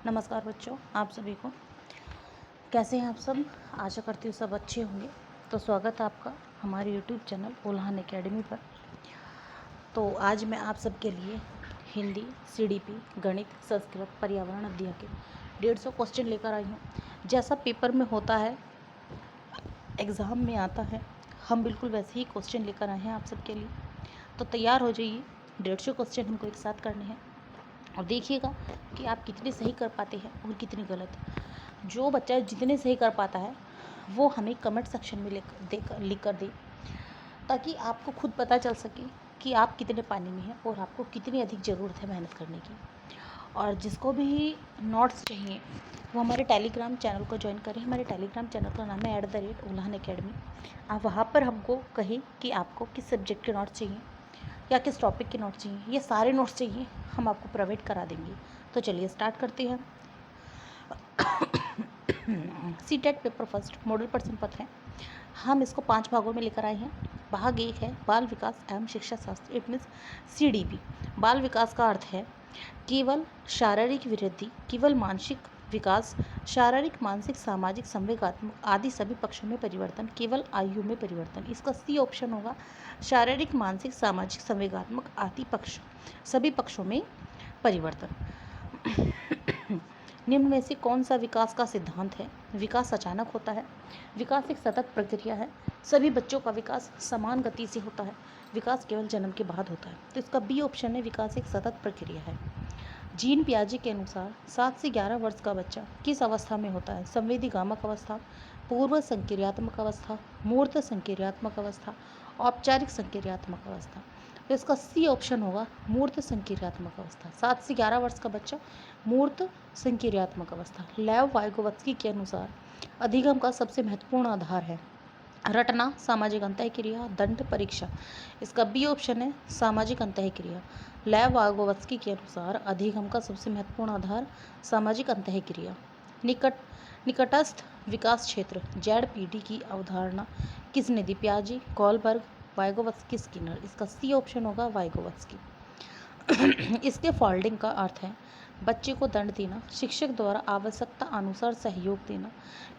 नमस्कार बच्चों, आप सभी को। कैसे हैं आप सब? आशा करती हूँ सब अच्छे होंगे। तो स्वागत है आपका हमारे YouTube चैनल उल्हान एकेडमी पर। तो आज मैं आप सबके लिए हिंदी, CDP, गणित, संस्कृत, पर्यावरण अध्ययन के 150 क्वेश्चन लेकर आई हूँ। जैसा पेपर में होता है, एग्ज़ाम में आता है, हम बिल्कुल वैसे ही क्वेश्चन लेकर आए हैं आप सबके लिए। तो तैयार हो जाइए, 150 क्वेश्चन हमको एक साथ करने हैं और देखिएगा कि आप कितने सही कर पाते हैं और कितने गलत। जो बच्चा जितने सही कर पाता है वो हमें कमेंट सेक्शन में लिख कर दे, ताकि आपको खुद पता चल सके कि आप कितने पानी में हैं और आपको कितनी अधिक ज़रूरत है मेहनत करने की। और जिसको भी नोट्स चाहिए वो हमारे टेलीग्राम चैनल को ज्वाइन करें। हमारे टेलीग्राम चैनल का नाम है @उल्हान एकेडमी। आप वहाँ पर हमको कहें कि आपको किस सब्जेक्ट के नोट्स चाहिए या किस टॉपिक के नोट्स चाहिए। ये सारे नोट्स चाहिए, हम आपको प्रोवाइड करा देंगे। तो चलिए स्टार्ट करते हैं। CTET पेपर फर्स्ट मॉडल प्रश्न पत्र है। हम इसको 5 भागों में लेकर आए हैं। भाग 1 है बाल विकास एवं शिक्षा शास्त्र, इट मीन्स CDP। बाल विकास का अर्थ है केवल शारीरिक वृद्धि, केवल मानसिक विकास, शारीरिक, मानसिक, सामाजिक, संवेगात्मक आदि सभी पक्षों में परिवर्तन, केवल आयु में परिवर्तन। इसका C ऑप्शन होगा, शारीरिक, मानसिक, सामाजिक, संवेगात्मक आदि सभी पक्षों में परिवर्तन। निम्न में से कौन सा विकास का सिद्धांत है? विकास अचानक होता है, विकास एक सतत प्रक्रिया है, सभी बच्चों का विकास समान गति से होता है, विकास केवल जन्म के बाद होता है। तो इसका B ऑप्शन है, विकास एक सतत प्रक्रिया है। जीन पियाजे के अनुसार 7 से 11 वर्ष का बच्चा किस अवस्था में होता है? संवेदीगामक अवस्था, पूर्व संक्रियात्मक अवस्था, मूर्त संक्रियात्मक अवस्था, औपचारिक संक्रियात्मक अवस्था। तो इसका C ऑप्शन होगा, मूर्त संक्रियात्मक अवस्था। 7 से 11 वर्ष का बच्चा मूर्त संक्रियात्मक अवस्था। लेव वाइगोवस्की के अनुसार अधिगम का सबसे महत्वपूर्ण आधार है रटना, सामाजिक अंतःक्रिया, दंड, परीक्षा। इसका B ऑप्शन है, सामाजिक अंतःक्रिया। लेव वाइगोवस्की के अनुसार अधिगम का सबसे महत्वपूर्ण आधार सामाजिक अंतःक्रिया। निकटस्थ विकास क्षेत्र ZPD की अवधारणा किसने दी? पियाजे, कोलबर्ग, वाइगोवस्की, स्किनर। इसका C ऑप्शन होगा, वाइगोवस्की। इसके फोल्डिंग का अर्थ है बच्चे को दंड देना, शिक्षक द्वारा आवश्यकता अनुसार सहयोग देना,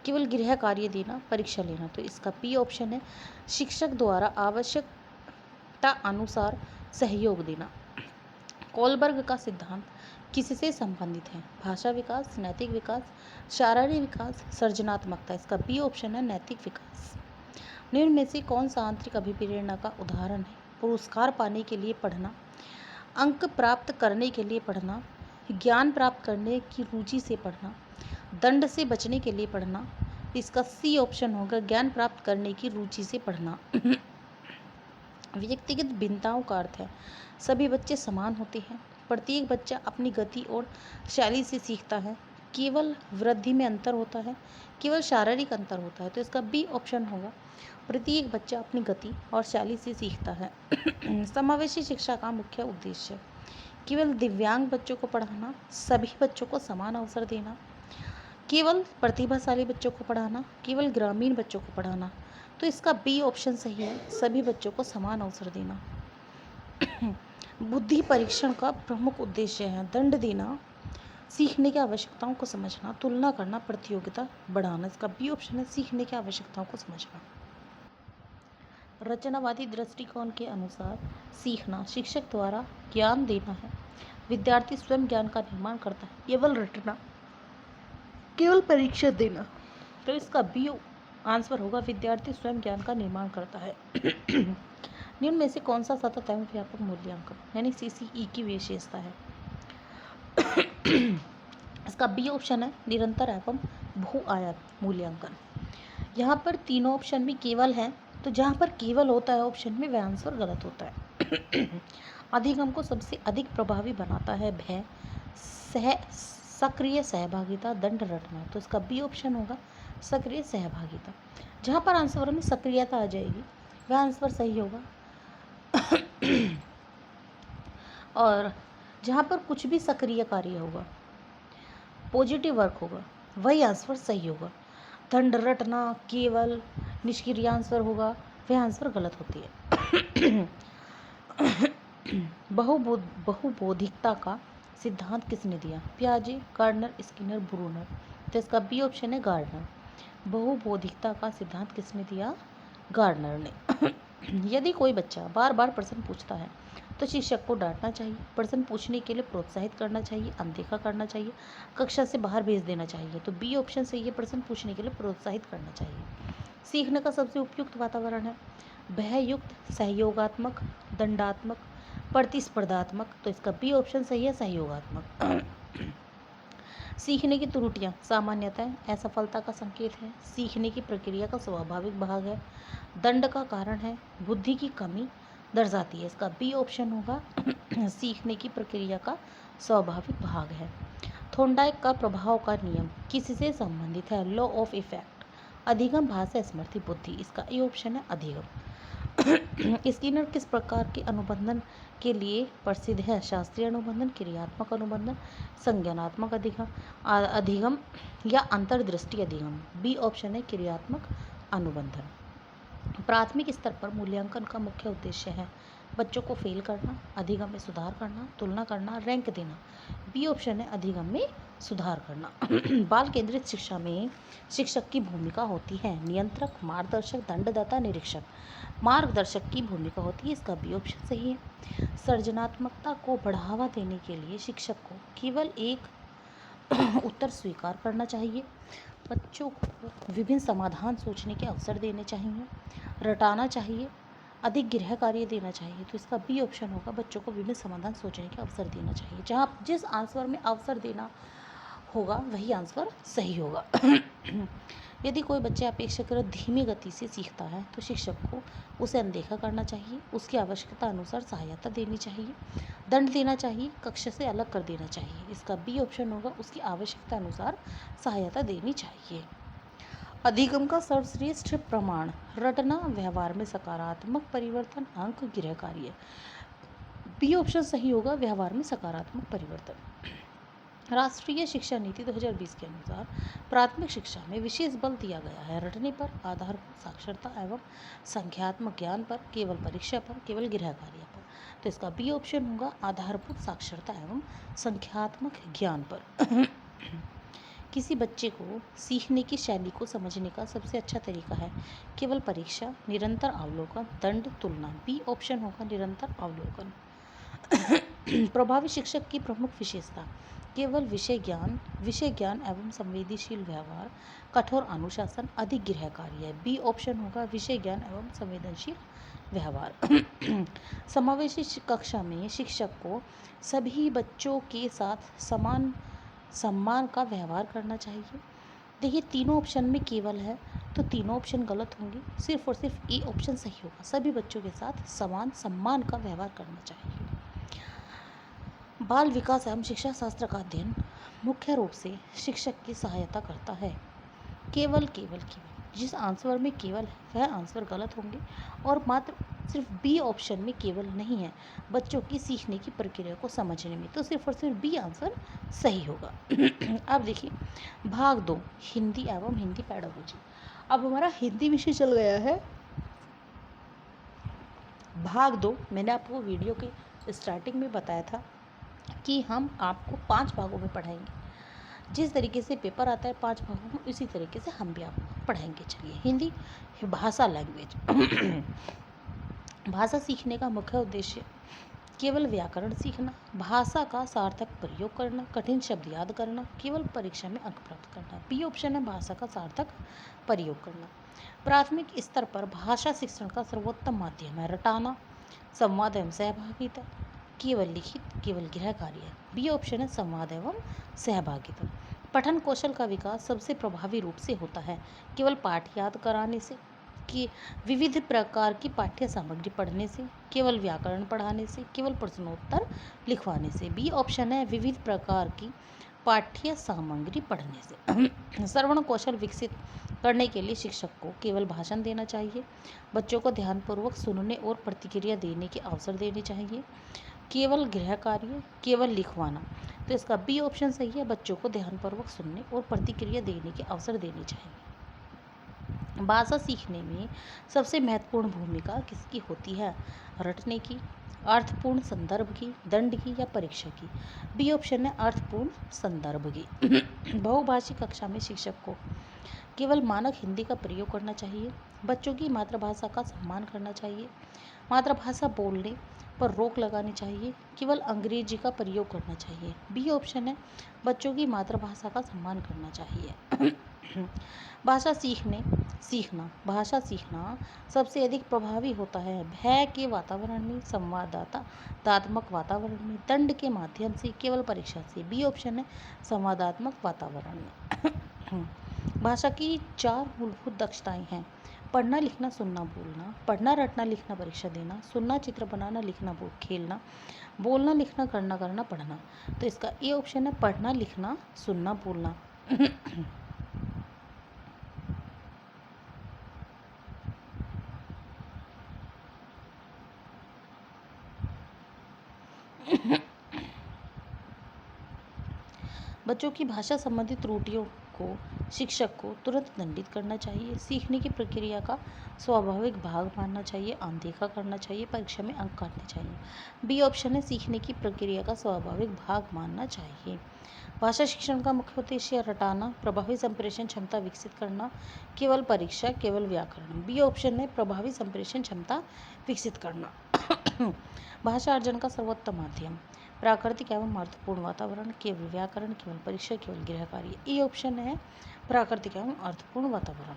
केवल गृह कार्य देना, परीक्षा लेना। तो इसका P ऑप्शन है, शिक्षक द्वारा आवश्यकता अनुसार सहयोग देना। कोलबर्ग का सिद्धांत किससे संबंधित है? भाषा विकास, नैतिक विकास, शारीरिक विकास, सृजनात्मकता। इसका B ऑप्शन है, नैतिक विकास। निम्न में से कौन सा आंतरिक अभिप्रेरणा का उदाहरण है? पुरस्कार पाने के लिए पढ़ना, अंक प्राप्त करने के लिए पढ़ना, ज्ञान प्राप्त करने की रुचि से पढ़ना, दंड से बचने के लिए पढ़ना। इसका C ऑप्शन होगा, ज्ञान प्राप्त करने की रुचि से पढ़ना। व्यक्तिगत भिन्नताओं का अर्थ है सभी बच्चे समान होते हैं, प्रत्येक बच्चा अपनी गति और शैली से सीखता है, केवल वृद्धि में अंतर होता है, केवल शारीरिक अंतर होता है। तो इसका B ऑप्शन होगा, प्रत्येक बच्चा अपनी गति और शैली से सीखता है। समावेशी शिक्षा का मुख्य उद्देश्य केवल दिव्यांग बच्चों को पढ़ाना, सभी बच्चों को समान अवसर देना, केवल प्रतिभाशाली बच्चों को पढ़ाना, केवल ग्रामीण बच्चों को पढ़ाना। तो इसका B ऑप्शन सही है, सभी बच्चों को समान अवसर देना। बुद्धि परीक्षण का प्रमुख उद्देश्य है दंड देना, सीखने की आवश्यकताओं को समझना, तुलना करना, प्रतियोगिता बढ़ाना। इसका B ऑप्शन है, सीखने की आवश्यकताओं को समझना। रचनावादी दृष्टिकोण के अनुसार सीखना शिक्षक द्वारा ज्ञान देना है, विद्यार्थी स्वयं ज्ञान का निर्माण करता है, केवल रटना, केवल परीक्षा देना। तो इसका B आंसर होगा, विद्यार्थी स्वयं ज्ञान का निर्माण करता है। निम्न में से कौन सा सतत एवं व्यापक मूल्यांकन यानी CCE की विशेषता है? इसका B ऑप्शन है, निरंतर एवं बहुआयात मूल्यांकन। यहाँ पर तीनों ऑप्शन भी केवल हैं, तो जहाँ पर केवल होता है ऑप्शन में वह आंसर गलत होता है। अधिगम को सबसे अधिक प्रभावी बनाता है भय, सक्रिय सहभागिता, दंड रटना। तो इसका B ऑप्शन होगा, सक्रिय सहभागिता। जहाँ पर आंसर में सक्रियता आ जाएगी वह आंसर सही होगा। और जहाँ पर कुछ भी सक्रिय कार्य होगा, पॉजिटिव वर्क होगा, वही आंसर सही होगा। दंड रटना, केवल, निष्क्रिय आंसर होगा, वह आंसर गलत होती है। बहुबोधिकता का सिद्धांत किसने दिया? पियाजे, गार्डनर, स्किनर, ब्रूनर। तो इसका बी ऑप्शन है गार्डनर। बहुबौद्धिकता का सिद्धांत किसने दिया? गार्डनर ने। यदि कोई बच्चा बार बार प्रश्न पूछता है तो शिक्षक को डांटना चाहिए, प्रश्न पूछने के लिए प्रोत्साहित करना चाहिए, अनदेखा करना चाहिए, कक्षा से बाहर भेज देना चाहिए। तो बी ऑप्शन सही है, प्रश्न पूछने के लिए प्रोत्साहित करना चाहिए। सीखने का सबसे उपयुक्त वातावरण है भययुक्त, सहयोगात्मक, दंडात्मक, प्रतिस्पर्धात्मक। तो इसका बी ऑप्शन सही है, सहयोगात्मक। सीखने की त्रुटियां सामान्यतः असफलता का संकेत है, सीखने की प्रक्रिया का स्वाभाविक भाग है, दंड का कारण है, बुद्धि की कमी दर्शाती है। इसका बी ऑप्शन होगा सीखने की प्रक्रिया का स्वाभाविक भाग है। थोंडाइक का प्रभाव का नियम किससे संबंधित है? Law of effect. अधिगम, भाषा, स्मृति, बुद्धि। इसका ए ऑप्शन है, अधिगम। स्किनर किस प्रकार के अनुबंधन के लिए प्रसिद्ध है? शास्त्रीय अनुबंधन, क्रियात्मक अनुबंधन, संज्ञानात्मक अधिगम या अंतर्दृष्टि अधिगम। बी ऑप्शन है, क्रियात्मक अनुबंधन। प्राथमिक स्तर पर मूल्यांकन का मुख्य उद्देश्य है बच्चों को फेल करना, अधिगम में सुधार करना, तुलना करना, रैंक देना। बी ऑप्शन है, अधिगम में सुधार करना। बाल केंद्रित शिक्षा में शिक्षक की भूमिका होती है नियंत्रक, मार्गदर्शक, दंडदाता, निरीक्षक। मार्गदर्शक की भूमिका होती है, इसका बी ऑप्शन सही है। सृजनात्मकता को बढ़ावा देने के लिए शिक्षक को केवल एक उत्तर स्वीकार करना चाहिए, बच्चों को विभिन्न समाधान सोचने के अवसर देने चाहिए, रटाना चाहिए, अधिक गृह कार्य देना चाहिए। तो इसका बी ऑप्शन होगा, बच्चों को विभिन्न समाधान सोचने के अवसर देना चाहिए। जहाँ जिस आंसर में अवसर देना होगा वही आंसर सही होगा। यदि कोई बच्चा अपेक्षाकृत धीमी गति से सीखता है तो शिक्षक को उसे अनदेखा करना चाहिए, उसकी आवश्यकता अनुसार सहायता देनी चाहिए, दंड देना चाहिए, कक्षा से अलग कर देना चाहिए। इसका बी ऑप्शन होगा, उसकी आवश्यकता अनुसार सहायता देनी चाहिए। अधिगम का सर्वश्रेष्ठ प्रमाण रटना, व्यवहार में सकारात्मक परिवर्तन, अंक, गृह कार्य। बी ऑप्शन सही होगा, व्यवहार में सकारात्मक परिवर्तन। राष्ट्रीय शिक्षा नीति 2020 के अनुसार प्राथमिक शिक्षा में विशेष बल दिया गया है रटने पर, आधारभूत साक्षरता एवं संख्यात्मक ज्ञान पर, केवल परीक्षा पर, केवल गृह कार्य पर। तो इसका बी ऑप्शन होगा, आधारभूत साक्षरता एवं संख्यात्मक ज्ञान पर। किसी बच्चे को सीखने की शैली को समझने का सबसे अच्छा तरीका है केवल परीक्षा, निरंतर अवलोकन, दंड, तुलना। बी ऑप्शन होगा, निरंतर अवलोकन। प्रभावी शिक्षक की प्रमुख विशेषता केवल विषय ज्ञान एवं संवेदनशील व्यवहार, कठोर अनुशासन, अधिक गृह कार्य। बी ऑप्शन होगा, विषय ज्ञान एवं संवेदनशील व्यवहार। समावेशी कक्षा में शिक्षक को सभी बच्चों के साथ समान सम्मान का व्यवहार करना चाहिए। देखिए तीनों ऑप्शन में केवल है तो तीनों ऑप्शन गलत होंगे, सिर्फ और सिर्फ ए ऑप्शन सही होगा, सभी बच्चों के साथ समान सम्मान का व्यवहार करना चाहिए। बाल विकास एवं शिक्षा शास्त्र का अध्ययन मुख्य रूप से शिक्षक की सहायता करता है। केवल जिस आंसर में केवल है वह आंसर गलत होंगे और मात्र सिर्फ बी ऑप्शन में केवल नहीं है बच्चों की सीखने की प्रक्रिया को समझने में, तो सिर्फ और सिर्फ बी आंसर सही होगा। अब देखिए भाग 2 हिंदी एवं हिंदी पैडागोजी। अब हमारा हिंदी विषय चल गया है भाग 2। मैंने आपको वीडियो के स्टार्टिंग में बताया था कि हम आपको 5 भागों में पढ़ाएंगे। जिस तरीके से पेपर आता है 5 भागों में, उसी तरीके से हम भी आपको पढ़ाएंगे। चलिए हिंदी भाषा, लैंग्वेज। भाषा सीखने का मुख्य उद्देश्य केवल व्याकरण सीखना, भाषा का सार्थक प्रयोग करना, कठिन शब्द याद करना, केवल परीक्षा में अंक प्राप्त करना। बी ऑप्शन है, भाषा का सार्थक प्रयोग करना। प्राथमिक स्तर पर भाषा शिक्षण का सर्वोत्तम माध्यम है रटाना, संवाद एवं सहभागिता, केवल लिखित, केवल गृह कार्य। बी ऑप्शन है, संवाद एवं सहभागिता। पठन कौशल का विकास सबसे प्रभावी रूप से होता है केवल पाठ याद कराने से, कि विविध प्रकार की पाठ्य सामग्री पढ़ने से, केवल व्याकरण पढ़ाने से, केवल प्रश्नोत्तर लिखवाने से। बी ऑप्शन है, विविध प्रकार की पाठ्य सामग्री पढ़ने से। श्रवण कौशल विकसित करने के लिए शिक्षक को केवल भाषण देना चाहिए, बच्चों को ध्यानपूर्वक सुनने और प्रतिक्रिया देने के अवसर देने चाहिए, केवल गृह कार्य, केवल लिखवाना। तो इसका बी ऑप्शन सही है, बच्चों को ध्यानपूर्वक सुनने और प्रतिक्रिया देने के अवसर देने चाहिए। भाषा सीखने में सबसे महत्वपूर्ण भूमिका किसकी होती है? रटने की, अर्थपूर्ण संदर्भ की, दंड की या परीक्षा की? बी ऑप्शन है अर्थपूर्ण संदर्भ की। बहुभाषी कक्षा में शिक्षक को केवल मानक हिंदी का प्रयोग करना चाहिए, बच्चों की मातृभाषा का सम्मान करना चाहिए, मातृभाषा बोलने पर रोक लगानी चाहिए, केवल अंग्रेजी का प्रयोग करना चाहिए। बी ऑप्शन है बच्चों की मातृभाषा का सम्मान करना चाहिए। भाषा भाषा सीखना सबसे अधिक प्रभावी होता है भय के वातावरण में, संवादात्मक वातावरण में, दंड के माध्यम से, केवल परीक्षा से। बी ऑप्शन है संवादात्मक वातावरण में। भाषा की 4 मूलभूत दक्षताएं हैं: पढ़ना, लिखना, सुनना, बोलना। पढ़ना, रटना, लिखना, परीक्षा देना। सुनना, चित्र बनाना, लिखना, खेलना। बोलना, लिखना, करना, पढ़ना। तो इसका ए ऑप्शन है पढ़ना, लिखना, सुनना, बोलना। बच्चों की भाषा संबंधी त्रुटियों को शिक्षक को तुरंत दंडित करना चाहिए, सीखने की प्रक्रिया का स्वाभाविक भाग मानना चाहिए, अनदेखा करना चाहिए, परीक्षा में अंक काटने चाहिए। बी ऑप्शन है सीखने की प्रक्रिया का स्वाभाविक भाग मानना चाहिए। भाषा शिक्षण का मुख्य उद्देश्य रटाना, प्रभावी संप्रेषण क्षमता विकसित करना, केवल परीक्षा, केवल व्याकरण। बी ऑप्शन है प्रभावी संप्रेषण क्षमता विकसित करना। भाषा अर्जन का सर्वोत्तम माध्यम प्राकृतिक एवं अर्थपूर्ण वातावरण, केवल व्याकरण, केवल परीक्षा, केवल गृह कार्य। ए ऑप्शन है प्राकृतिक एवं अर्थपूर्ण वातावरण।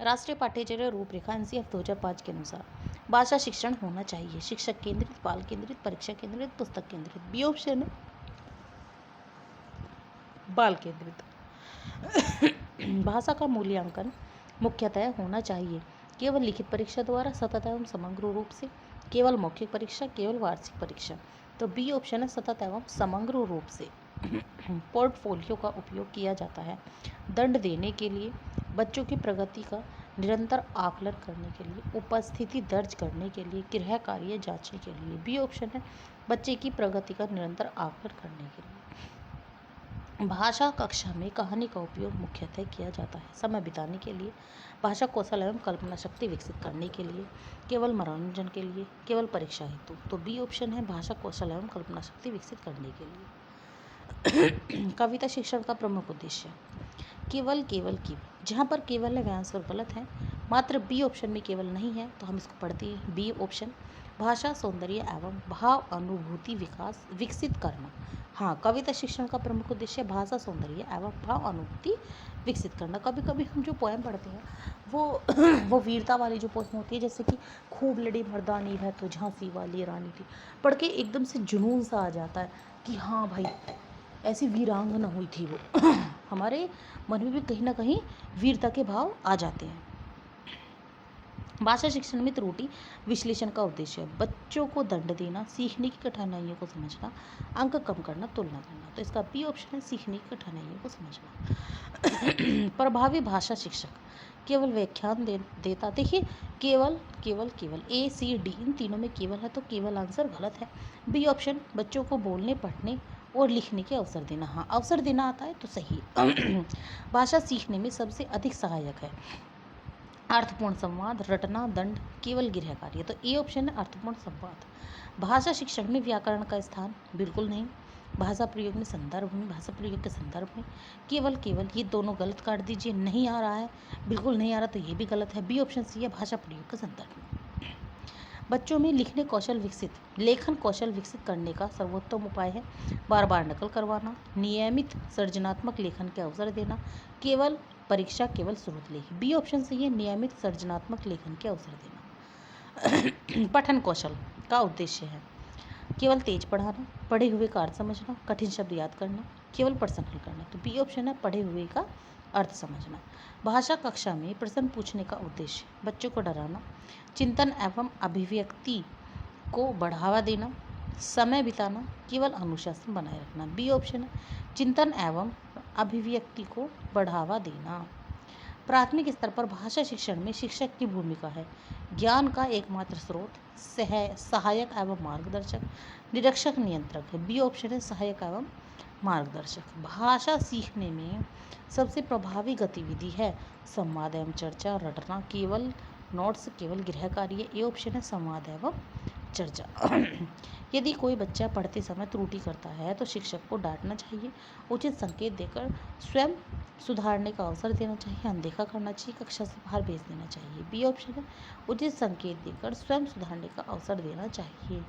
राष्ट्रीय पाठ्यचर्या रूपरेखा एनसीएफ 2005 के अनुसार भाषा शिक्षण होना चाहिए शिक्षक केंद्रित, बाल केंद्रित, परीक्षा केंद्रित, पुस्तक केंद्रित। बी ऑप्शन है बाल केंद्रित। भाषा का मूल्यांकन मुख्यतः होना चाहिए केवल लिखित परीक्षा द्वारा, सतत एवं समग्र रूप से, केवल मौखिक परीक्षा, केवल वार्षिक परीक्षा। तो बी ऑप्शन है सतत एवं समग्र रूप से। पोर्टफोलियो का उपयोग किया जाता है दंड देने के लिए, बच्चों की प्रगति का निरंतर आकलन करने के लिए, उपस्थिति दर्ज करने के लिए, गृह कार्य जांचने के लिए। बी ऑप्शन है बच्चे की प्रगति का निरंतर आकलन करने के लिए। भाषा कक्षा में कहानी का उपयोग मुख्यतः किया जाता है समय बिताने के लिए, भाषा कौशल एवं कल्पना शक्ति विकसित करने के लिए, केवल मनोरंजन के लिए, केवल परीक्षा हेतु। तो बी ऑप्शन है भाषा कौशल एवं कल्पना शक्ति विकसित करने के लिए। कविता शिक्षण का प्रमुख उद्देश्य केवल केवल केवल, जहाँ पर केवल है वह आंसर गलत है। मात्र बी ऑप्शन में केवल नहीं है तो हम इसको पढ़ते हैं। बी ऑप्शन भाषा सौंदर्य एवं भाव अनुभूति विकास विकसित करना। हाँ, कविता शिक्षण का प्रमुख उद्देश्य भाषा सौंदर्य एवं भाव अनुभूति विकसित करना। कभी कभी हम जो पोएम पढ़ते हैं वो वीरता वाली जो पोएम होती है, जैसे कि खूब लड़ी मर्दानी है तो झांसी वाली रानी थी, पढ़ के एकदम से जुनून सा आ जाता है कि हाँ भाई ऐसी वीरांगना हुई थी वो। हमारे मन में भी कहीं ना कहीं वीरता के भाव आ जाते हैं। भाषा शिक्षण में त्रुटि विश्लेषण का उद्देश्य बच्चों को दंड देना, सीखने की कठिनाइयों को समझना, अंक कम करना, तुलना करना। तो इसका बी ऑप्शन है सीखने की कठिनाइयों को समझना। प्रभावी भाषा शिक्षक केवल व्याख्यान देता, देखिए केवल केवल केवल ए सी डी इन तीनों में केवल है तो केवल आंसर गलत है। बी ऑप्शन बच्चों को बोलने, पढ़ने और लिखने के अवसर देना। हाँ, अवसर देना आता है तो सही। भाषा सीखने में सबसे अधिक सहायक है अर्थपूर्ण संवाद, रटना, दंड, केवल गृह कार्य। तो ए ऑप्शन है अर्थपूर्ण संवाद। भाषा शिक्षण में व्याकरण का स्थान बिल्कुल नहीं। भाषा प्रयोग में संदर्भ में, भाषा प्रयोग के संदर्भ में, केवल केवल, ये दोनों गलत काट दीजिए। नहीं आ रहा है, बिल्कुल नहीं आ रहा तो ये भी गलत है। बी ऑप्शन सी है भाषा प्रयोग के संदर्भ में। बच्चों में लेखन कौशल विकसित करने का सर्वोत्तम उपाय है बार बार नकल करवाना, नियमित सृजनात्मक लेखन के अवसर देना, केवल परीक्षा, केवल स्रोत लेखन। बी ऑप्शन सही है नियमित सृजनात्मक लेखन के अवसर देना। पठन कौशल का उद्देश्य है केवल तेज पढ़ाना, पढ़े हुए का अर्थ समझना, कठिन शब्द याद करना, केवल प्रश्न हल करना। तो बी ऑप्शन है पढ़े हुए का अर्थ समझना। भाषा कक्षा में प्रश्न पूछने का उद्देश्य बच्चों को डराना, चिंतन एवं अभिव्यक्ति को बढ़ावा देना, समय बिताना, केवल अनुशासन बनाए रखना। बी ऑप्शन है चिंतन एवं अभिव्यक्ति को बढ़ावा देना। प्राथमिक स्तर पर भाषा शिक्षण में शिक्षक की भूमिका है ज्ञान का एकमात्र स्रोत, सहायक एवं मार्गदर्शक, निरीक्षक, नियंत्रक है। बी ऑप्शन है सहायक एवं मार्गदर्शक। भाषा सीखने में सबसे प्रभावी गतिविधि है संवाद एवं चर्चा, रटना, केवल नोट्स, केवल गृह कार्य। ये ऑप्शन है संवाद एवं चर्चा। यदि कोई बच्चा पढ़ते समय त्रुटि करता है तो शिक्षक को डांटना चाहिए, उचित संकेत देकर स्वयं सुधारने का अवसर देना चाहिए, अनदेखा करना चाहिए, कक्षा से बाहर भेज देना चाहिए। बी ऑप्शन है उचित संकेत देकर स्वयं सुधारने का अवसर देना चाहिए।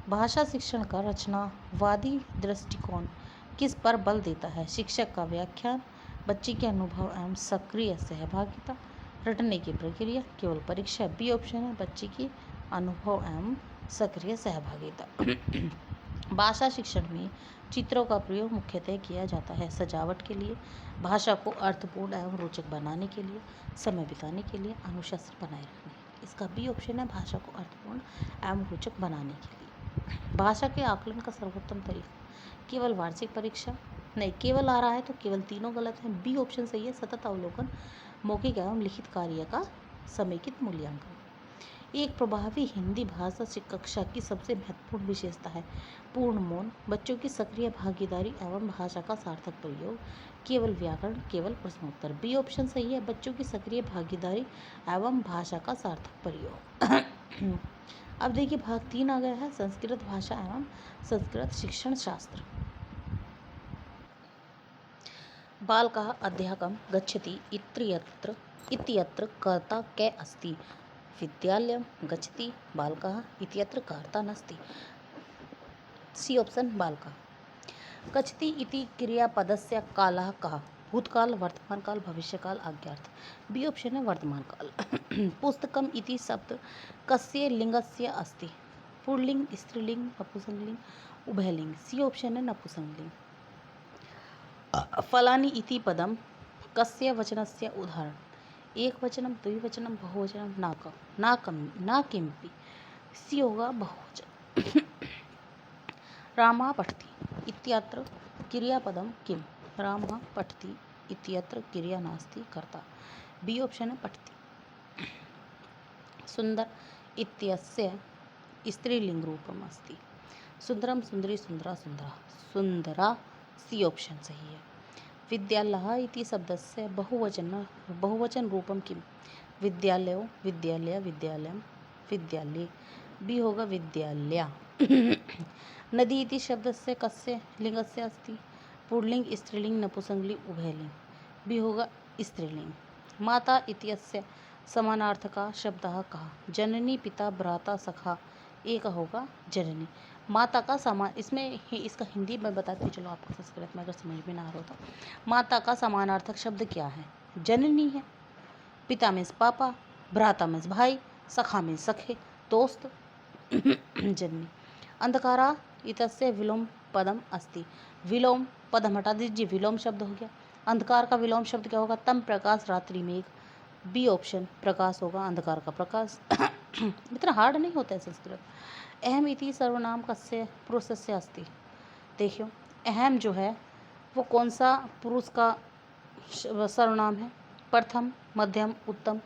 भाषा शिक्षण का रचनावादी दृष्टिकोण किस पर बल देता है? शिक्षक का व्याख्यान, बच्चे के अनुभव एवं सक्रिय सहभागिता, रटने की प्रक्रिया, केवल परीक्षा। बी ऑप्शन है बच्चे की अनुभव एवं सक्रिय सहभागिता। भाषा शिक्षण में चित्रों का प्रयोग मुख्यतः किया जाता है सजावट के लिए, भाषा को अर्थपूर्ण एवं रोचक बनाने के लिए, समय बिताने के लिए, अनुशासन बनाए रखने के लिए। इसका बी ऑप्शन है भाषा को अर्थपूर्ण एवं रोचक बनाने के लिए। भाषा के आकलन का सर्वोत्तम तरीका केवल वार्षिक परीक्षा नहीं, केवल आ रहा है तो केवल तीनों गलत हैं। बी ऑप्शन सही है सतत अवलोकन, मौखिक एवं लिखित कार्य का समेकित मूल्यांकन। एक प्रभावी हिंदी भाषा कक्षा की सबसे महत्वपूर्ण विशेषता है पूर्ण मौन, बच्चों की सक्रिय भागीदारी एवं भाषा का सार्थक प्रयोग, केवल व्याकरण, केवल प्रश्नोत्तर। बी ऑप्शन सही है बच्चों की सक्रिय भागीदारी एवं भाषा का सार्थक प्रयोग। अब देखिए भाग 3 आ गया है संस्कृत भाषा एवं संस्कृत शिक्षण शास्त्र। बालकः अध्यापकं गच्छति इत्यत्र कर्ता के अस्ति, विद्यालयं गच्छति बालकः इत्यत्र कर्ता नास्ति। सी ऑप्शन बालकः। गच्छति इति क्रियापदस्य कालः कः? भूतकाल, वर्तमानकाल, भविष्यकाल, आज्ञार्थ। बी ऑप्शन है वर्तमानकाल। पुस्तकम् इति शब्द कस्य लिंगस्य अस्ति? पुल्लिंग, स्त्रीलिंग, नपुंसकलिंग, उभयलिंग। सी ऑप्शन है नपुंसकलिंग। फलानि इति पदं कस्य वचनस्य उदाहरण? एकवचनं, द्विवचनं, बहुवचनं, न किमपि। सी होगा बहुवचन। रामः पठति इत्यत्र क्रियापदं किम? रामः पठति इत्यत्र क्रिया नास्ति, कर्ता। बी ऑप्शन है पठति। सुंदर इत्यस्य स्त्रीलिंग रूपम् अस्ति। सुंदरम, सुंदरी, सुंदरा, सुंदरा, सुंदरा। सी ऑप्शन सही है। विद्यालयः इति शब्दस्य बहुवचन रूपं किम? विद्यालयो, विद्यालय, विद्यालयं, विद्यालये। बी होगा विद्यालया। नदी इति शब्दस्य कस्य लिंगस्य अस्ति? पुल्लिंग, स्त्रीलिंग, नपुंसकलिंग, उभयलिंग। बी होगा स्त्रीलिंग। माता इत्यस्य समानार्थकः शब्दः कः? जननी, पिता, भ्राता, सखा। एक होगा जननी। माता का समान, इसमें इसका हिंदी में बताती हूँ, चलो आपको संस्कृत में अगर समझ में ना आ रहा हो तो। माता का समानार्थक शब्द क्या है? जननी है। पिता मीन्स पापा, भ्राता मीन्स भाई, सखा मीन्स सखे, दोस्त। जननी। अंधकारा इतस्य विलोम पदम अस्ति। विलोम पदम हटा दीजिए, विलोम शब्द हो गया। अंधकार का विलोम शब्द क्या होगा? तम प्रकाश रात्रि मेघ। बी ऑप्शन प्रकाश होगा, अंधकार का प्रकाश। इतना हार्ड नहीं होता है संस्कृत। अहम इति सर्वनाम कस्य पुरुषस्य अस्ति? देखियो अहम जो है वो कौन सा पुरुष का सर्वनाम है? प्रथम, मध्यम, उत्तम,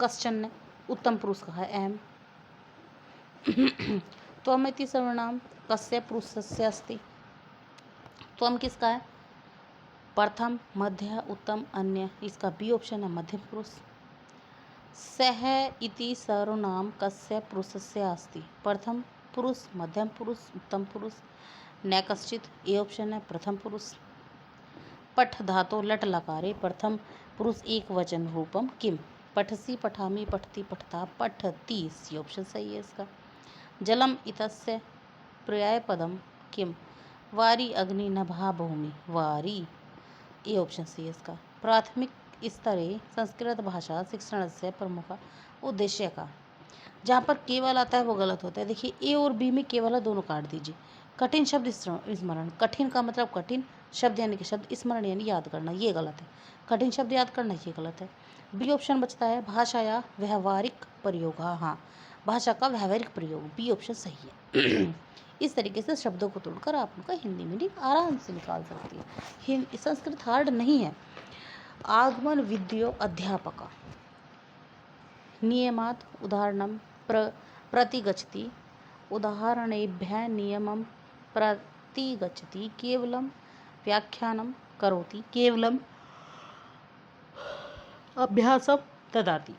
कश्चन। उत्तम पुरुष का है अहम। त्वम इति सर्वनाम कस्य पुरुषस्य अस्ति? त्वम किसका है? प्रथम, मध्य, उत्तम, अन्य। इसका बी ऑप्शन है मध्यम पुरुष। सह इति सर्वनाम कस्य पुरुषस्य अस्ति? प्रथम पुरुष, मध्यम पुरुष, उत्तम पुरुष, न कश्चित। ए ऑप्शन है प्रथम पुरुष। पठ धातो लट लकारे प्रथम पुरुष एक वचन रूपम किम? पठसी, पठामी, पठती, पठता, पठती। सी ऑप्शन सही है इसका। जलम इतस्य पर्यायपदम किम? वारी, अग्नि, नभा, भूमि। वारी। ए ऑप्शन सही है इसका। प्राथमिक स्तरे संस्कृत भाषा शिक्षण से प्रमुख उद्देश्य का, जहाँ पर केवल आता है वो गलत होता है। देखिए ए और बी में केवल है, दोनों काट दीजिए। कठिन शब्द स्मरण, कठिन का मतलब कठिन शब्द यानी कि शब्द, स्मरण यानी याद करना, ये गलत है। कठिन शब्द याद करना ये गलत है। बी ऑप्शन बचता है भाषा या व्यवहारिक प्रयोग। हाँ, भाषा का व्यवहारिक प्रयोग, बी ऑप्शन सही है। इस तरीके से शब्दों को तोड़कर आप उनका हिंदी मीनिंग आराम से निकाल सकती है। संस्कृत हार्ड नहीं है। आगमन विद्यो अध्यापक नियमात् उदाहरणं प्रतिगच्छति। उदाहरणेभ्यः नियमं प्रति गच्छति, केवलं व्याख्यानं करोति, केवलम अभ्यासम ददाति।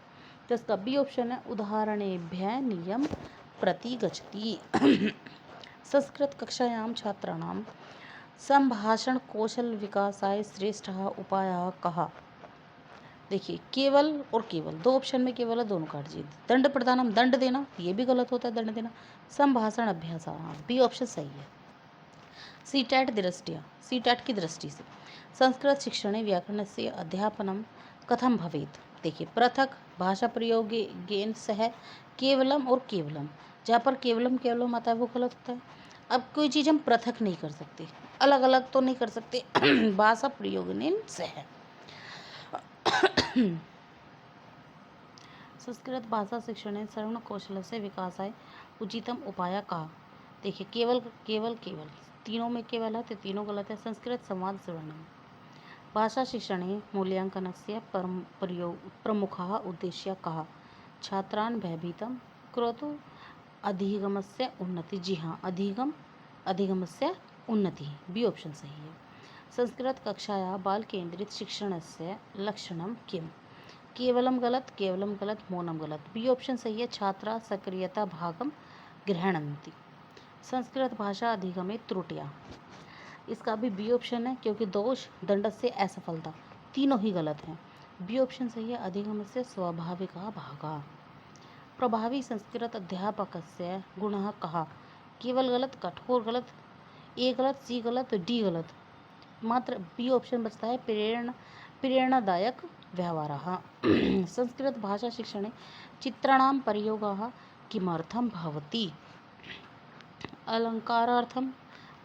तो इसका बी ऑप्शन है उदाहरणेभ्यः नियम प्रति गच्छति। संस्कृत कक्षायां छात्राणां संभाषण कौशल विकासाय श्रेष्ठः उपायः कः। देखिए केवल और केवल, दो ऑप्शन में केवल है, दोनों काट दीजिए। दंड प्रदानम, दंड देना, ये भी गलत होता है, दंड देना। संभाषण अभ्यास, बी ऑप्शन सही है। सीटैट दृष्टिया, सीटैट की दृष्टि से संस्कृत शिक्षणे व्याकरणस्य अध्यापनं कथं भवेत्। देखिए पृथक भाषा प्रयोगेन सह केवलम और केवलम, जहाँ पर केवलम केवलम आता है वो गलत होता है। अब कोई चीज़ हम पृथक नहीं कर सकते, अलग अलग तो नहीं कर सकते। भाषा प्रयोगेन सह संस्कृत भाषा शिक्षणे श्रवण कौशल से विकासाय उचितम उपाय कहा। देखिए केवल केवल केवल, तीनों में केवल है तो तीनों गलत है। संस्कृत संवाद श्रवणम भाषा शिक्षणे मूल्यांकनस्य प्रमुखः उद्देश्यः कः। छात्रान् भयभीतं करोतु अधिगमस्य उन्नति। जी हाँ, अधिगमस्य उन्नति, बी ऑप्शन सही है। संस्कृत कक्षायाः बाल केंद्रित शिक्षणस्य लक्षणं किम्। केवलम गलत, केवलम गलत, मौनम गलत, बी ऑप्शन सही है। छात्रा सक्रियता भागम गृह्णन्ति। संस्कृत भाषा अधिगमे त्रुटियाँ, इसका भी बी ऑप्शन है, क्योंकि दोष दंड से असफलता, तीनों ही गलत हैं। बी ऑप्शन सही है, अधिगम से स्वाभाविका भागा। प्रभावी संस्कृत अध्यापकस्य गुणः कः। केवल गलत, कठोर गलत, ए गलत, सी गलत, डी गलत, मात्र बी ऑप्शन बचता है, प्रेरणादायक व्यवहारः। संस्कृत भाषा शिक्षणे चित्राणां प्रयोगः किमर्थं भवति। अलंकारार्थम,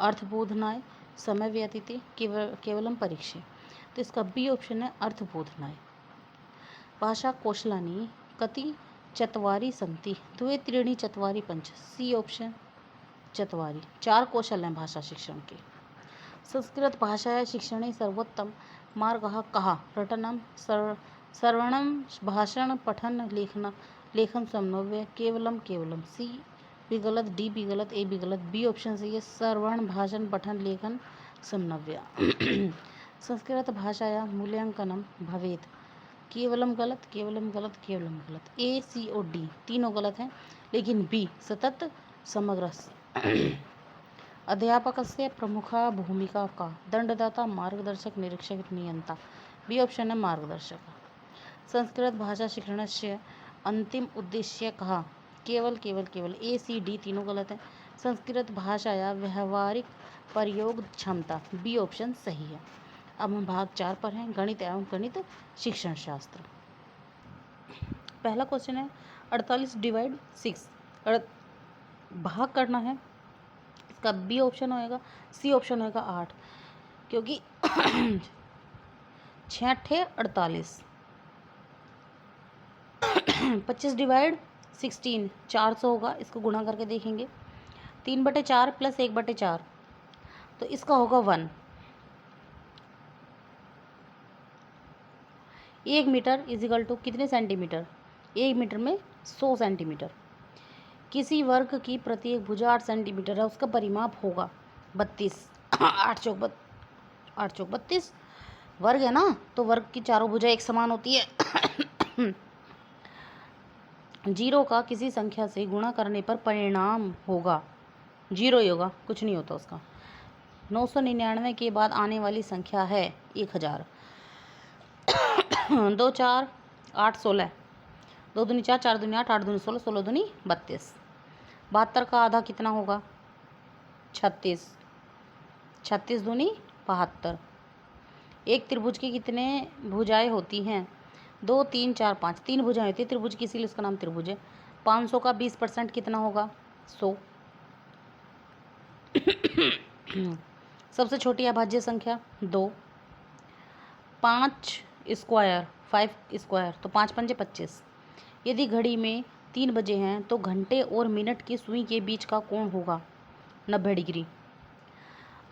अर्थबोधनाय, समय व्यतीते, केवलम परीक्षे। तो इसका बी ऑप्शन है, अर्थबोधनाय। भाषा कौशलानि कति चत्वारि सन्ति। द्वे त्रीणि चत्वारि पंच, सी ऑप्शन चत्वारि। 4 कौशल हैं भाषा शिक्षण के। संस्कृत भाषा शिक्षणे सर्वोत्तम मार्गः कः। रटनं, श्रवणं, भाषण, पठन, लेखन समन्वय, केवलम केवलम, सी भी गलत, डी भी गलत, ए भी गलत, बी ऑप्शन सही है, श्रवण, भाषण, पठन, लेखन समन्वय। संस्कृत भाषाया मूल्यांकनम भवेत्। केवलम गलत, केवलम गलत, केवलम गलत, ए, सी और डी तीनों गलत हैं, लेकिन बी सतत समग्र। अध्यापकस्य प्रमुखा भूमिका का। दंडदाता, मार्गदर्शक, निरीक्षक, नियंता, बी ऑप्शन है मार्गदर्शक। संस्कृत भाषा शिक्षणस्य अंतिम उद्देश्य कहा। केवल केवल केवल, ए, सी, डी तीनों गलत हैं। संस्कृत भाषा या व्यवहारिक प्रयोग क्षमता, बी ऑप्शन सही है। अब हम भाग 4 पर हैं, गणित एवं गणित शिक्षण शास्त्र। पहला क्वेश्चन है 48 डिवाइड 6, भाग करना है। इसका बी ऑप्शन होएगा, सी ऑप्शन होएगा 8, क्योंकि 6 48, 25 डिवाइड 16 400 होगा। इसको गुणा करके देखेंगे, 3/4 प्लस 1/4, तो इसका होगा 1। 1 मीटर इजिकल टू कितने सेंटीमीटर, 1 मीटर में 100 सेंटीमीटर। किसी वर्ग की प्रत्येक भुजा 8 सेंटीमीटर है, उसका परिमाप होगा 32। 8 चौक 32 वर्ग है ना, तो वर्ग की चारों भुजा एक समान होती है। 0 का किसी संख्या से गुणा करने पर परिणाम होगा 0 ही होगा, कुछ नहीं होता उसका। 999 के बाद आने वाली संख्या है 1000। 2 4 8 16, 2 दूनी 4, 4 दूनी 8, 8 दूनी 16, 16 दूनी 32। 72 का आधा कितना होगा 36, 36 दूनी 72। एक त्रिभुज की कितने भुजाएं होती हैं, 2 3 4 5, 3 भुजाएं होती है त्रिभुज की, इसीलिए उसका नाम त्रिभुज है। 500 का 20% कितना होगा 100। सबसे छोटी अभाज्य संख्या 2। 5 स्क्वायर 5 स्क्वायर, तो 5 पंजे 25। यदि घड़ी में 3 बजे हैं तो घंटे और मिनट की सुई के बीच का कोण होगा 90 डिग्री।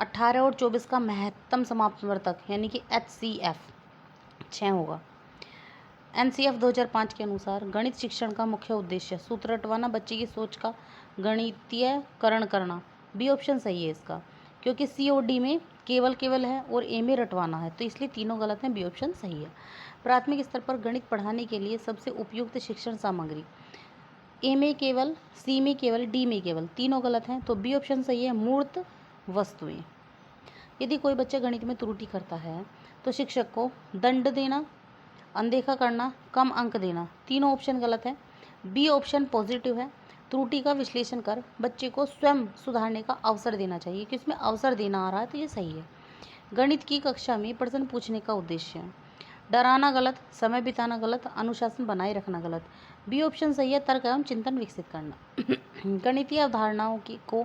18 और 24 का महत्तम समापवर्तक यानी कि HCF 6 होगा। NCF 2005 के अनुसार गणित शिक्षण का मुख्य उद्देश्य सूत्र रटवाना, बच्चे की सोच का गणितीयकरण करना, बी ऑप्शन सही है इसका, क्योंकि सी और डी में केवल केवल है और ए में रटवाना है, तो इसलिए तीनों गलत हैं, बी ऑप्शन सही है। प्राथमिक स्तर पर गणित पढ़ाने के लिए सबसे उपयुक्त शिक्षण सामग्री, ए में केवल, सी में केवल, डी में केवल, तीनों गलत हैं, तो बी ऑप्शन सही है, मूर्त वस्तुएं। यदि कोई बच्चा गणित में त्रुटि करता है तो शिक्षक को दंड देना, अनदेखा करना, कम अंक देना, तीनों ऑप्शन गलत है। बी ऑप्शन पॉजिटिव है, त्रुटि का विश्लेषण कर बच्चे को स्वयं सुधारने का अवसर देना चाहिए, कि इसमें अवसर देना आ रहा है तो ये सही है। गणित की कक्षा में प्रश्न पूछने का उद्देश्य है, डराना गलत, समय बिताना गलत, अनुशासन बनाए रखना गलत, बी ऑप्शन सही है, तर्क एवं चिंतन विकसित करना। गणितीय अवधारणाओं को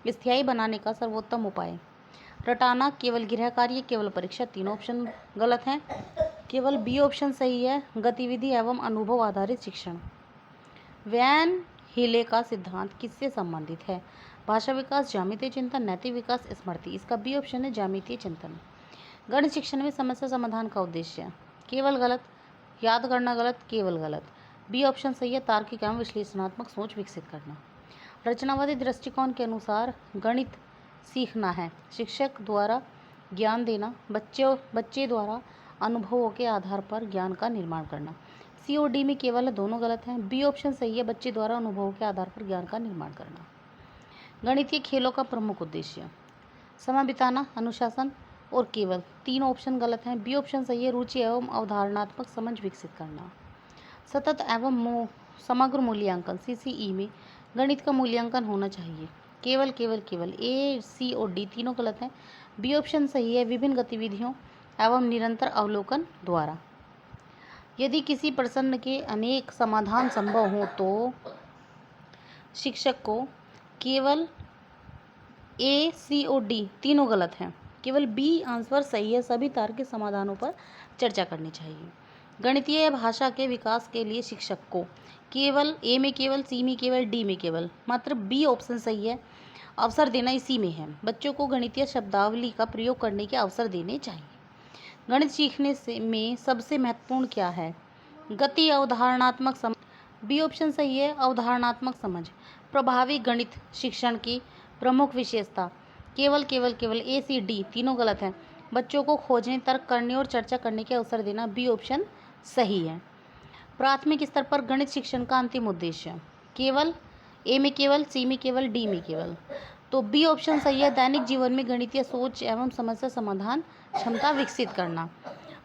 स्थायी बनाने का सर्वोत्तम उपाय, रटाना, केवल गृह कार्य, केवल परीक्षा, तीनों ऑप्शन गलत हैं, केवल बी ऑप्शन सही है, गतिविधि एवं अनुभव आधारित शिक्षण। वैन हीले का सिद्धांत किससे संबंधित है, भाषा विकास, ज्यामितीय चिंतन, नैतिक विकास, स्मृति, इसका बी ऑप्शन है, ज्यामितीय चिंतन। गणित शिक्षण में समस्या समाधान का उद्देश्य, केवल गलत, याद करना गलत, केवल गलत, बी ऑप्शन सही है, तार्किक एवं विश्लेषणात्मक सोच विकसित करना। रचनावादी दृष्टिकोण के अनुसार गणित सीखना है, शिक्षक द्वारा ज्ञान देना, बच्चे द्वारा अनुभवों के आधार पर ज्ञान का निर्माण करना, सी और डी में केवल है, दोनों गलत हैं, बी ऑप्शन सही है, बच्चे द्वारा अनुभवों के आधार पर ज्ञान का निर्माण करना। गणितीय खेलों का प्रमुख उद्देश्य, समय बिताना, अनुशासन और केवल, तीनों ऑप्शन गलत हैं, बी ऑप्शन सही है, रुचि एवं अवधारणात्मक समझ विकसित करना। सतत एवं समग्र मूल्यांकन, सीसीई में गणित का मूल्यांकन होना चाहिए, केवल केवल केवल, ए, सी और डी तीनों गलत हैं, बी ऑप्शन सही है, विभिन्न गतिविधियों एवं निरंतर अवलोकन द्वारा। यदि किसी प्रश्न के अनेक समाधान संभव हों तो शिक्षक को केवल ए, सी और डी तीनों गलत हैं, केवल बी आंसर सही है, सभी तार्किक समाधानों पर चर्चा करनी चाहिए। गणितीय भाषा के विकास के लिए शिक्षक को केवल ए में केवल, सी में केवल, डी में केवल, मात्र बी ऑप्शन सही है, अवसर देना इसी में है। बच्चों को गणितीय शब्दावली का प्रयोग करने के अवसर देने चाहिए। गणित सीखने में सबसे महत्वपूर्ण क्या है, गति, अवधारणात्मक समझ, बी ऑप्शन सही है, अवधारणात्मक समझ। प्रभावी गणित शिक्षण की प्रमुख विशेषता, केवल केवल केवल, ए, सी, डी तीनों गलत हैं, बच्चों को खोजने, तर्क करने और चर्चा करने के अवसर देना, बी ऑप्शन सही है। प्राथमिक स्तर पर गणित शिक्षण का अंतिम उद्देश्य, केवल, ए में केवल, सी में केवल, डी में केवल, तो बी ऑप्शन सही है, दैनिक जीवन में गणितीय सोच एवं समस्या समाधान क्षमता विकसित करना।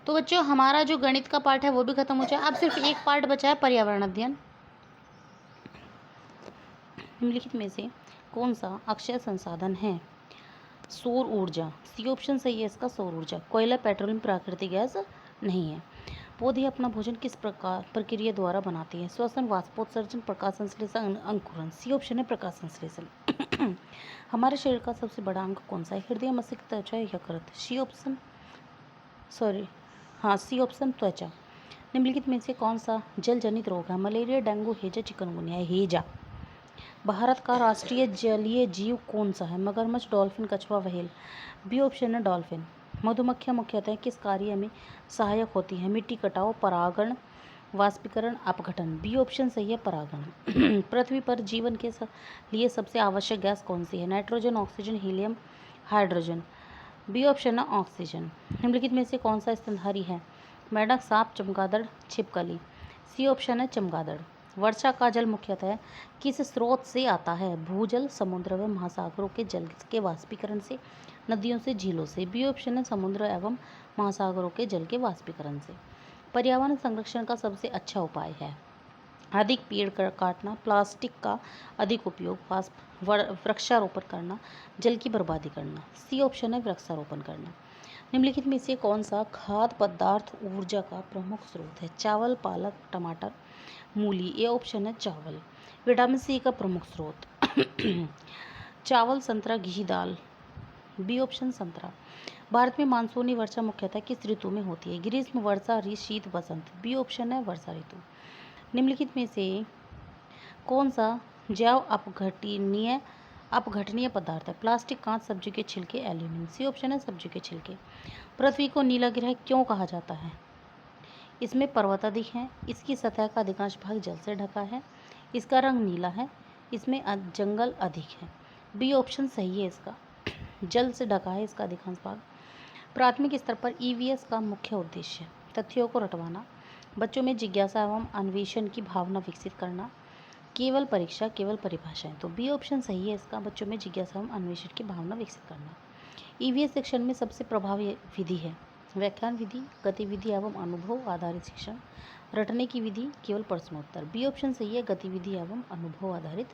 तो बच्चों हमारा जो गणित का पार्ट है वो भी खत्म हो जाए, अब सिर्फ एक पार्ट बचा है, पर्यावरण अध्ययन। निम्नलिखित में से कौन सा अक्षय संसाधन है, सौर ऊर्जा, सी ऑप्शन सही है इसका, सौर ऊर्जा। कोयला, पेट्रोलियम, प्राकृतिक गैस नहीं है। पौधे अपना भोजन किस प्रकार प्रक्रिया द्वारा बनाते हैं, श्वसन, वाष्पोत्सर्जन, प्रकाश संश्लेषण, अंकुरन, सी ऑप्शन है प्रकाश संश्लेषण। हमारे शरीर का सबसे बड़ा अंग कौन सा है, हृदय, मस्तिष्क, त्वचा, यकृत, सी ऑप्शन सी ऑप्शन त्वचा। निम्नलिखित में से कौन सा जल जनित रोग है, मलेरिया, डेंगू, हैजा, चिकनगुनिया, हैजा। भारत का राष्ट्रीय जलीय जीव कौन सा है, मगरमच्छ, डॉल्फिन, कछुआ, व्हेल, बी ऑप्शन है डॉल्फिन। मधुमक्खियां मुख्यतः किस कार्य में सहायक होती हैं, मिट्टी कटाव, परागण, वाष्पीकरण, अपघटन, बी ऑप्शन सही है, परागण। पृथ्वी पर जीवन के लिए सबसे आवश्यक गैस कौन सी है, nitrogen, oxygen, helium, hydrogen, B option है ऑक्सीजन। निम्नलिखित में से कौन सा स्तनधारी है, मेंढक, सांप, चमगादड़, छिपकली, सी ऑप्शन है चमगादड़। वर्षा का जल मुख्यतः किस स्रोत से आता है, भूजल, समुद्र व महासागरों के जल के वाष्पीकरण से, नदियों से, झीलों से, बी ऑप्शन है समुद्र एवं महासागरों के जल के वाष्पीकरण से। पर्यावरण संरक्षण का सबसे अच्छा उपाय है, अधिक पेड़ काटना, प्लास्टिक का अधिक उपयोग, वृक्षारोपण करना, जल की बर्बादी करना, सी ऑप्शन है वृक्षारोपण करना। निम्नलिखित में से कौन सा खाद्य पदार्थ ऊर्जा का प्रमुख स्रोत है, चावल, पालक, टमाटर, मूली, ए ऑप्शन है चावल। विटामिन सी का प्रमुख स्रोत चावल, संतरा, घी, दाल, बी ऑप्शन संतरा। भारत में मानसूनी वर्षा मुख्यतः किस ऋतु में होती है, ग्रीष्म, वर्षा, शीत, बसंत, बी ऑप्शन है वर्षा ऋतु। निम्नलिखित में से कौन सा जैव अपघटनीय पदार्थ है, प्लास्टिक, कांच, सब्जी के छिलके, एल्यूमिनियम, सी ऑप्शन है सब्जी के छिलके। पृथ्वी को नीला ग्रह क्यों कहा जाता है, इसमें पर्वत अधिक हैं, इसकी सतह का अधिकांश भाग जल से ढका है, इसका रंग नीला है, इसमें जंगल अधिक है, बी ऑप्शन सही है इसका। जल से ढका है इसका अधिकांश भाग। प्राथमिक स्तर पर ईवीएस का मुख्य उद्देश्य तथ्यों को रटवाना, बच्चों में जिज्ञासा एवं अन्वेषण की भावना विकसित करना, केवल परीक्षा केवल परिभाषाएं। तो बी ऑप्शन सही है इसका, बच्चों में जिज्ञासा एवं अन्वेषण की भावना विकसित करना। ईवीएस शिक्षण में सबसे प्रभावी विधि है व्याख्यान विधि, गतिविधि एवं अनुभव आधारित शिक्षण, रटने की विधि, केवल प्रश्नोत्तर। बी ऑप्शन सही है, गतिविधि एवं अनुभव आधारित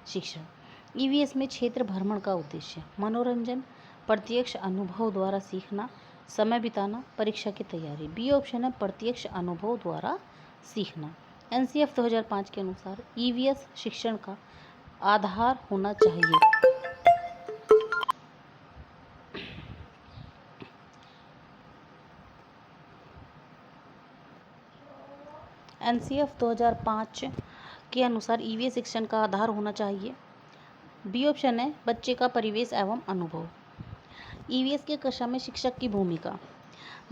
शिक्षण। ईवीएस में क्षेत्र भ्रमण का उद्देश्य मनोरंजन, प्रत्यक्ष अनुभव द्वारा सीखना, समय बिताना, परीक्षा की तैयारी। बी ऑप्शन है, प्रत्यक्ष अनुभव द्वारा सीखना। एनसीएफ 2005 के अनुसार ईवीएस शिक्षण का आधार होना चाहिए। एनसीएफ 2005 के अनुसार ईवीएस शिक्षण का आधार होना चाहिए। बी ऑप्शन है, बच्चे का परिवेश एवं अनुभव। ईवीएस की कक्षा में शिक्षक की भूमिका।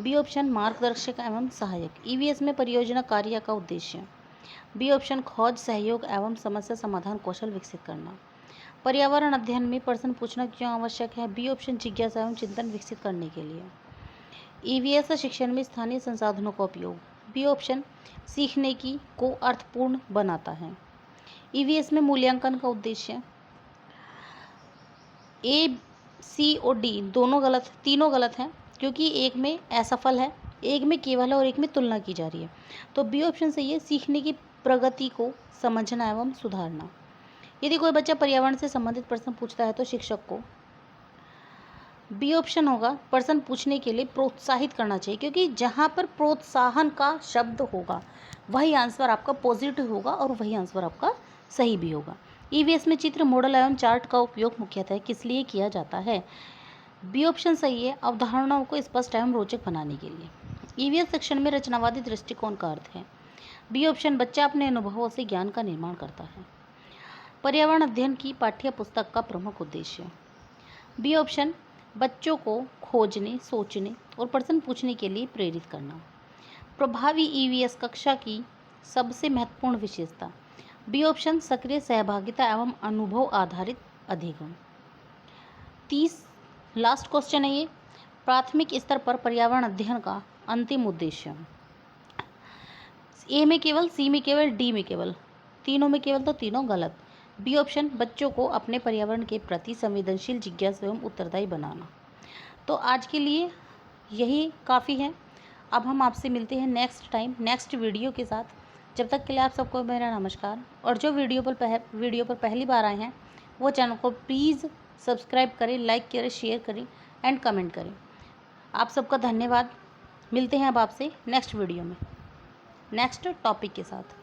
बी ऑप्शन, मार्गदर्शक एवं सहायक। ईवीएस में परियोजना कार्य का उद्देश्य। बी ऑप्शन, खोज, सहयोग एवं समस्या समाधान कौशल विकसित करना। पर्यावरण अध्ययन में प्रश्न पूछना क्यों आवश्यक है। बी ऑप्शन, जिज्ञासा एवं चिंतन विकसित करने के लिए। ईवीएस शिक्षण में स्थानीय संसाधनों का उपयोग। बी ऑप्शन, सीखने की को अर्थपूर्ण बनाता है। ईवीएस में मूल्यांकन का उद्देश्य। ए, सी और डी तीनों गलत हैं, क्योंकि एक में असफल है, एक में केवल है और एक में तुलना की जा रही है। तो बी ऑप्शन सही है, सीखने की प्रगति को समझना एवं सुधारना। यदि कोई बच्चा पर्यावरण से संबंधित प्रश्न पूछता है तो शिक्षक को, बी ऑप्शन होगा, प्रश्न पूछने के लिए प्रोत्साहित करना चाहिए, क्योंकि जहाँ पर प्रोत्साहन का शब्द होगा वही आंसर आपका पॉजिटिव होगा और वही आंसर आपका सही भी होगा। ईवीएस में चित्र, मॉडल एवं चार्ट का उपयोग मुख्यतः किस लिए किया जाता है। बी ऑप्शन सही है, अवधारणाओं को स्पष्ट एवं रोचक बनाने के लिए। ईवीएस शिक्षण में रचनावादी दृष्टिकोण का अर्थ है। बी ऑप्शन, बच्चा अपने अनुभवों से ज्ञान का निर्माण करता है। पर्यावरण अध्ययन की पाठ्य पुस्तक का प्रमुख उद्देश्य। बी ऑप्शन, बच्चों को खोजने, सोचने और प्रश्न पूछने के लिए प्रेरित करना। प्रभावी ईवीएस कक्षा की सबसे महत्वपूर्ण विशेषता। बी ऑप्शन, सक्रिय सहभागिता एवं अनुभव आधारित अधिगम। 30 लास्ट क्वेश्चन है ये। प्राथमिक स्तर पर पर्यावरण अध्ययन का अंतिम उद्देश्य। ए में केवल, सी में केवल, डी में केवल, तीनों में केवल तो तीनों गलत। बी ऑप्शन, बच्चों को अपने पर्यावरण के प्रति संवेदनशील, जिज्ञासु एवं उत्तरदायी बनाना। तो आज के लिए यही काफ़ी है। अब हम आपसे मिलते हैं नेक्स्ट टाइम नेक्स्ट वीडियो के साथ। जब तक के लिए आप सबको मेरा नमस्कार। और जो वीडियो पर पहली बार आए हैं वो चैनल को प्लीज़ सब्सक्राइब करें, लाइक करें, शेयर करें एंड कमेंट करें। आप सबका धन्यवाद। मिलते हैं अब आपसे नेक्स्ट वीडियो में नेक्स्ट टॉपिक के साथ।